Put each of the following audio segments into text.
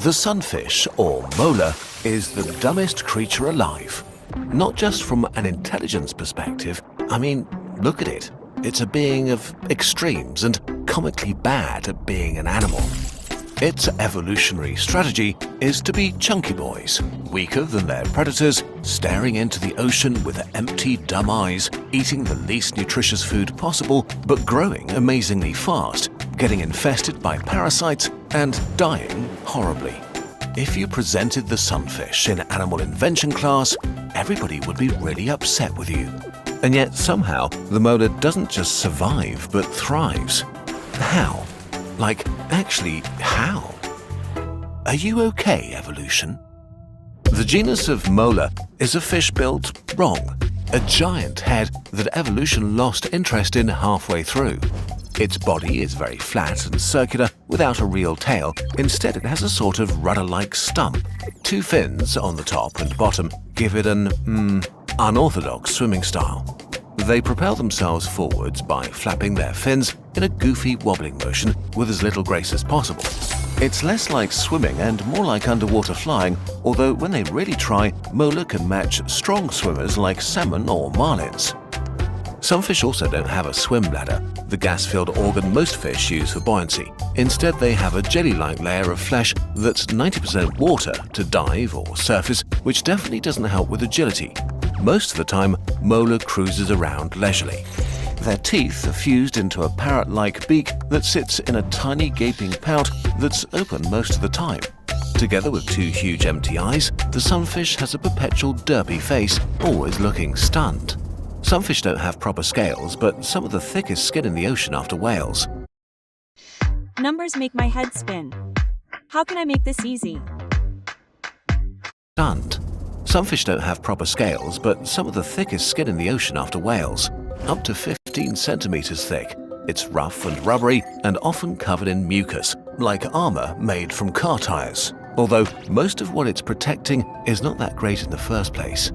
The sunfish, or molar, is the dumbest creature alive. Not just from an intelligence perspective, I mean, look at it. It's a being of extremes and comically bad at being an animal. Its evolutionary strategy is to be chunky boys, weaker than their predators, staring into the ocean with empty, dumb eyes, eating the least nutritious food possible, but growing amazingly fast, getting infested by parasites, and dying horribly. If you presented the sunfish in animal invention class, everybody would be really upset with you. And yet somehow the molar doesn't just survive but thrives. How? Like, actually, how? Are you okay, evolution? The genus of molar is a fish built wrong, a giant head that evolution lost interest in halfway through. Its body is very flat and circular without a real tail. Instead, it has a sort of rudder-like stump. Two fins on the top and bottom give it an, unorthodox swimming style. They propel themselves forwards by flapping their fins in a goofy wobbling motion with as little grace as possible. It's less like swimming and more like underwater flying, although when they really try, molar can match strong swimmers like salmon or marlins. Some fish also don't have a swim bladder, the gas-filled organ most fish use for buoyancy. Instead, they have a jelly-like layer of flesh that's 90% water to dive or surface, which definitely doesn't help with agility. Most of the time, molar cruises around leisurely. Their teeth are fused into a parrot-like beak that sits in a tiny gaping pout that's open most of the time. Together with two huge empty eyes, the sunfish has a perpetual derpy face, always looking stunned. Some fish don't have proper scales, but some of the thickest skin in the ocean after whales. Numbers make my head spin. How can I make this easy? Stunned. Some fish don't have proper scales, but some of the thickest skin in the ocean after whales. Up to 15 centimeters thick. It's rough and rubbery and often covered in mucus, like armor made from car tires. Although most of what it's protecting is not that great in the first place.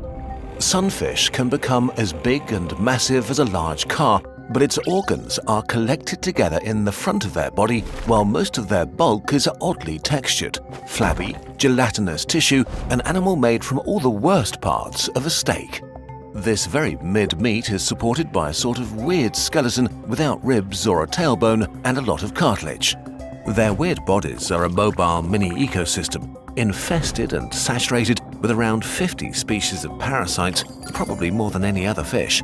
Sunfish can become as big and massive as a large car, but its organs are collected together in the front of their body, while most of their bulk is oddly textured, flabby, gelatinous tissue, an animal made from all the worst parts of a steak. This very mid-meat is supported by a sort of weird skeleton without ribs or a tailbone and a lot of cartilage. Their weird bodies are a mobile mini-ecosystem, infested and saturated with around 50 species of parasites, probably more than any other fish.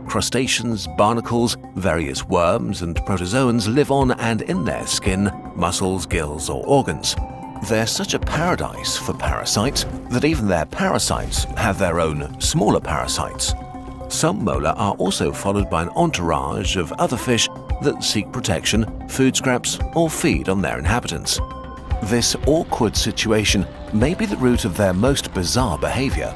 Crustaceans, barnacles, various worms and protozoans live on and in their skin, muscles, gills or organs. They're such a paradise for parasites that even their parasites have their own smaller parasites. Some molar are also followed by an entourage of other fish that seek protection, food scraps, or feed on their inhabitants. This awkward situation may be the root of their most bizarre behavior.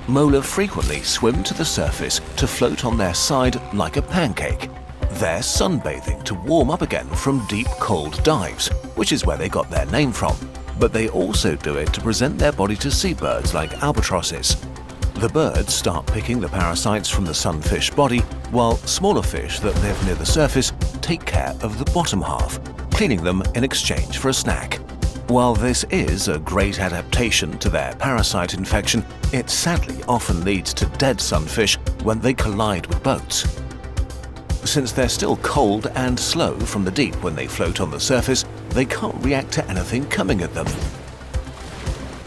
Molar frequently swim to the surface to float on their side like a pancake. They're sunbathing to warm up again from deep, cold dives, which is where they got their name from. But they also do it to present their body to seabirds like albatrosses. The birds start picking the parasites from the sunfish body, while smaller fish that live near the surface take care of the bottom half, cleaning them in exchange for a snack. While this is a great adaptation to their parasite infection, it sadly often leads to dead sunfish when they collide with boats. Since they're still cold and slow from the deep when they float on the surface, they can't react to anything coming at them.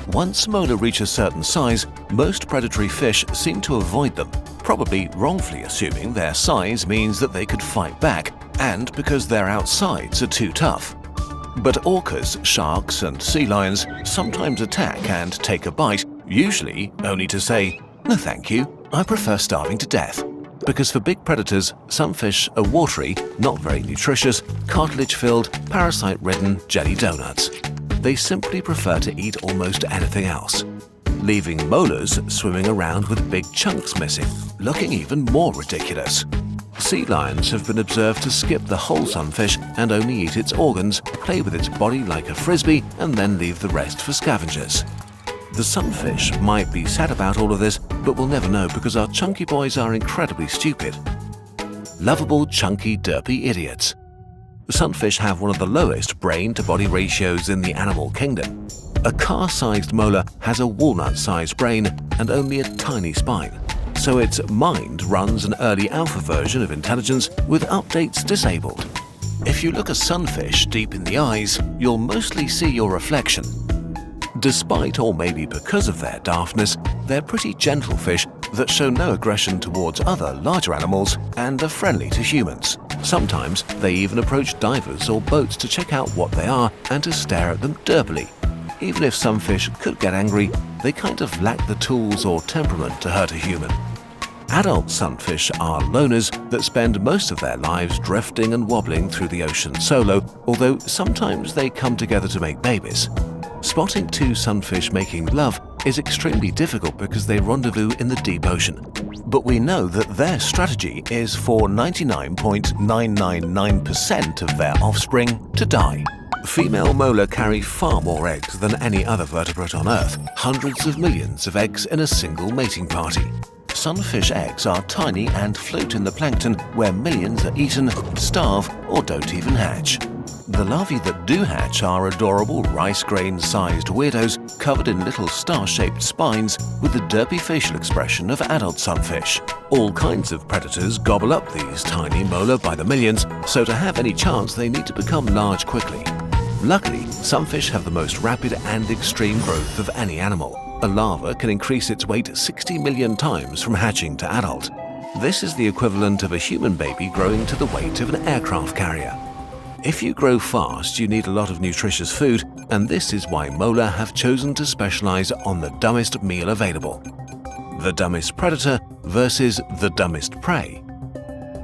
Once molar reach a certain size, most predatory fish seem to avoid them, probably wrongfully assuming their size means that they could fight back, and because their outsides are too tough. But orcas, sharks and sea lions sometimes attack and take a bite, usually only to say, "No thank you, I prefer starving to death." Because for big predators, some fish are watery, not very nutritious, cartilage-filled, parasite-ridden jelly donuts. They simply prefer to eat almost anything else, leaving molars swimming around with big chunks missing, looking even more ridiculous. Sea lions have been observed to skip the whole sunfish and only eat its organs, play with its body like a frisbee, and then leave the rest for scavengers. The sunfish might be sad about all of this, but we'll never know because our chunky boys are incredibly stupid. Lovable, chunky, derpy idiots. Sunfish have one of the lowest brain-to-body ratios in the animal kingdom. A car-sized molar has a walnut-sized brain and only a tiny spine, so its mind runs an early alpha version of intelligence with updates disabled. If you look a sunfish deep in the eyes, you'll mostly see your reflection. Despite or maybe because of their daftness, they're pretty gentle fish that show no aggression towards other larger animals and are friendly to humans. Sometimes they even approach divers or boats to check out what they are and to stare at them derpily. Even if some fish could get angry, they kind of lack the tools or temperament to hurt a human. Adult sunfish are loners that spend most of their lives drifting and wobbling through the ocean solo, although sometimes they come together to make babies. Spotting two sunfish making love is extremely difficult because they rendezvous in the deep ocean. But we know that their strategy is for 99.999% of their offspring to die. Female molar carry far more eggs than any other vertebrate on Earth, hundreds of millions of eggs in a single mating party. Sunfish eggs are tiny and float in the plankton where millions are eaten, starve, or don't even hatch. The larvae that do hatch are adorable rice grain-sized weirdos covered in little star-shaped spines with the derpy facial expression of adult sunfish. All kinds of predators gobble up these tiny molar by the millions, so to have any chance they need to become large quickly. Luckily, sunfish have the most rapid and extreme growth of any animal. A larva can increase its weight 60 million times from hatching to adult. This is the equivalent of a human baby growing to the weight of an aircraft carrier. If you grow fast, you need a lot of nutritious food, and this is why molar have chosen to specialize on the dumbest meal available. The dumbest predator versus the dumbest prey.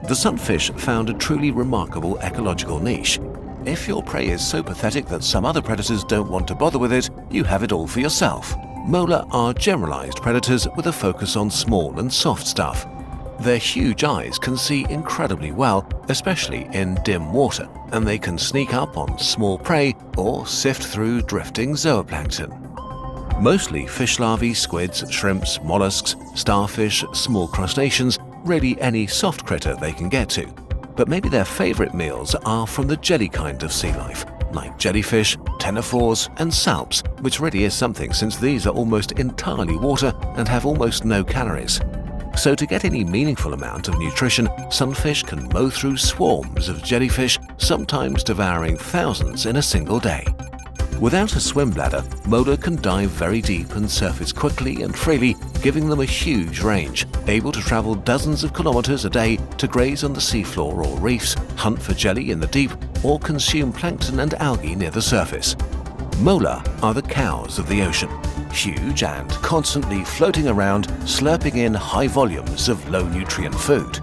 The sunfish found a truly remarkable ecological niche. If your prey is so pathetic that some other predators don't want to bother with it, you have it all for yourself. Molar are generalized predators with a focus on small and soft stuff. Their huge eyes can see incredibly well, especially in dim water, and they can sneak up on small prey or sift through drifting zooplankton. Mostly fish larvae, squids, shrimps, mollusks, starfish, small crustaceans, really any soft critter they can get to. But maybe their favorite meals are from the jelly kind of sea life, like jellyfish, ctenophores, and salps, which really is something since these are almost entirely water and have almost no calories. So to get any meaningful amount of nutrition, sunfish can mow through swarms of jellyfish, sometimes devouring thousands in a single day. Without a swim bladder, molar can dive very deep and surface quickly and freely, giving them a huge range, able to travel dozens of kilometers a day to graze on the seafloor or reefs, hunt for jelly in the deep, or consume plankton and algae near the surface. Molar are the cows of the ocean, huge and constantly floating around, slurping in high volumes of low-nutrient food.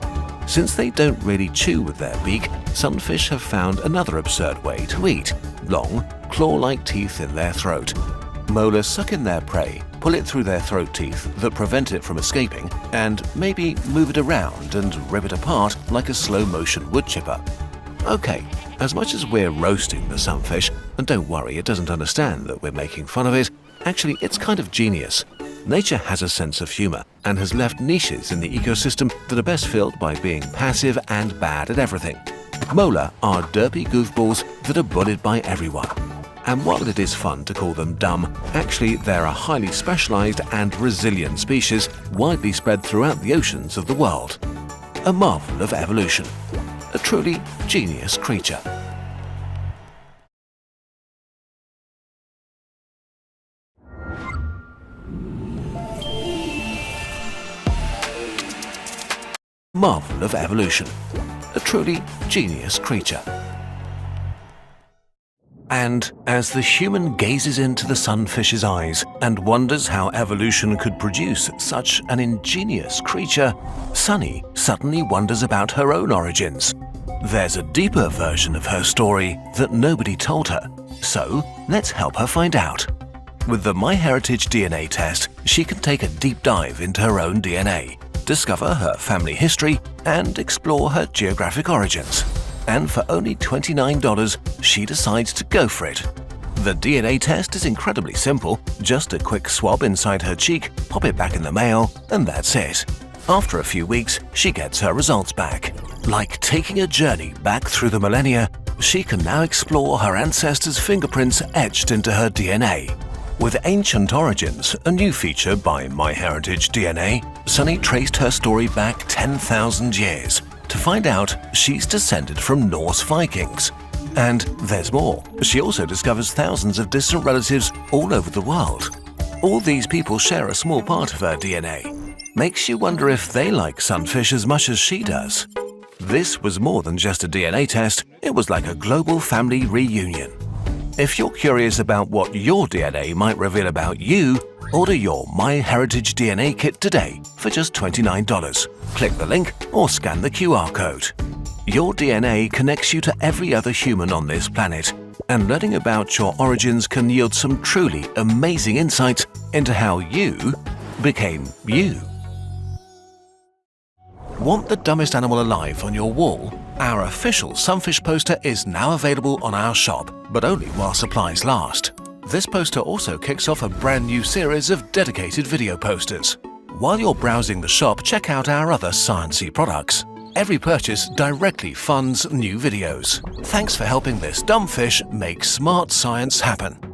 Since they don't really chew with their beak, sunfish have found another absurd way to eat: long, claw-like teeth in their throat. Molar suck in their prey, pull it through their throat teeth that prevent it from escaping, and maybe move it around and rip it apart like a slow-motion wood chipper. Okay, as much as we're roasting the sunfish, and don't worry, it doesn't understand that we're making fun of it, actually it's kind of genius. Nature has a sense of humor and has left niches in the ecosystem that are best filled by being passive and bad at everything. Molar are derpy goofballs that are bullied by everyone. And while it is fun to call them dumb, actually they're a highly specialized and resilient species widely spread throughout the oceans of the world. A marvel of evolution. A truly genius creature. Marvel of evolution. A truly genius creature. And as the human gazes into the sunfish's eyes and wonders how evolution could produce such an ingenious creature, Sunny suddenly wonders about her own origins. There's a deeper version of her story that nobody told her, so let's help her find out. With the MyHeritage DNA test, she can take a deep dive into her own DNA, discover her family history, and explore her geographic origins. And for only $29, she decides to go for it. The DNA test is incredibly simple, just a quick swab inside her cheek, pop it back in the mail, and that's it. After a few weeks, she gets her results back. Like taking a journey back through the millennia, she can now explore her ancestors' fingerprints etched into her DNA. With Ancient Origins, a new feature by MyHeritage DNA, Sunny traced her story back 10,000 years to find out she's descended from Norse Vikings. And there's more. She also discovers thousands of distant relatives all over the world. All these people share a small part of her DNA. Makes you wonder if they like sunfish as much as she does. This was more than just a DNA test, it was like a global family reunion. If you're curious about what your DNA might reveal about you, order your MyHeritage DNA kit today for just $29. Click the link or scan the QR code. Your DNA connects you to every other human on this planet, and learning about your origins can yield some truly amazing insights into how you became you. Want the dumbest animal alive on your wall? Our official sunfish poster is now available on our shop, but only while supplies last. This poster also kicks off a brand new series of dedicated video posters. While you're browsing the shop, check out our other sciencey products. Every purchase directly funds new videos. Thanks for helping this dumb fish make smart science happen.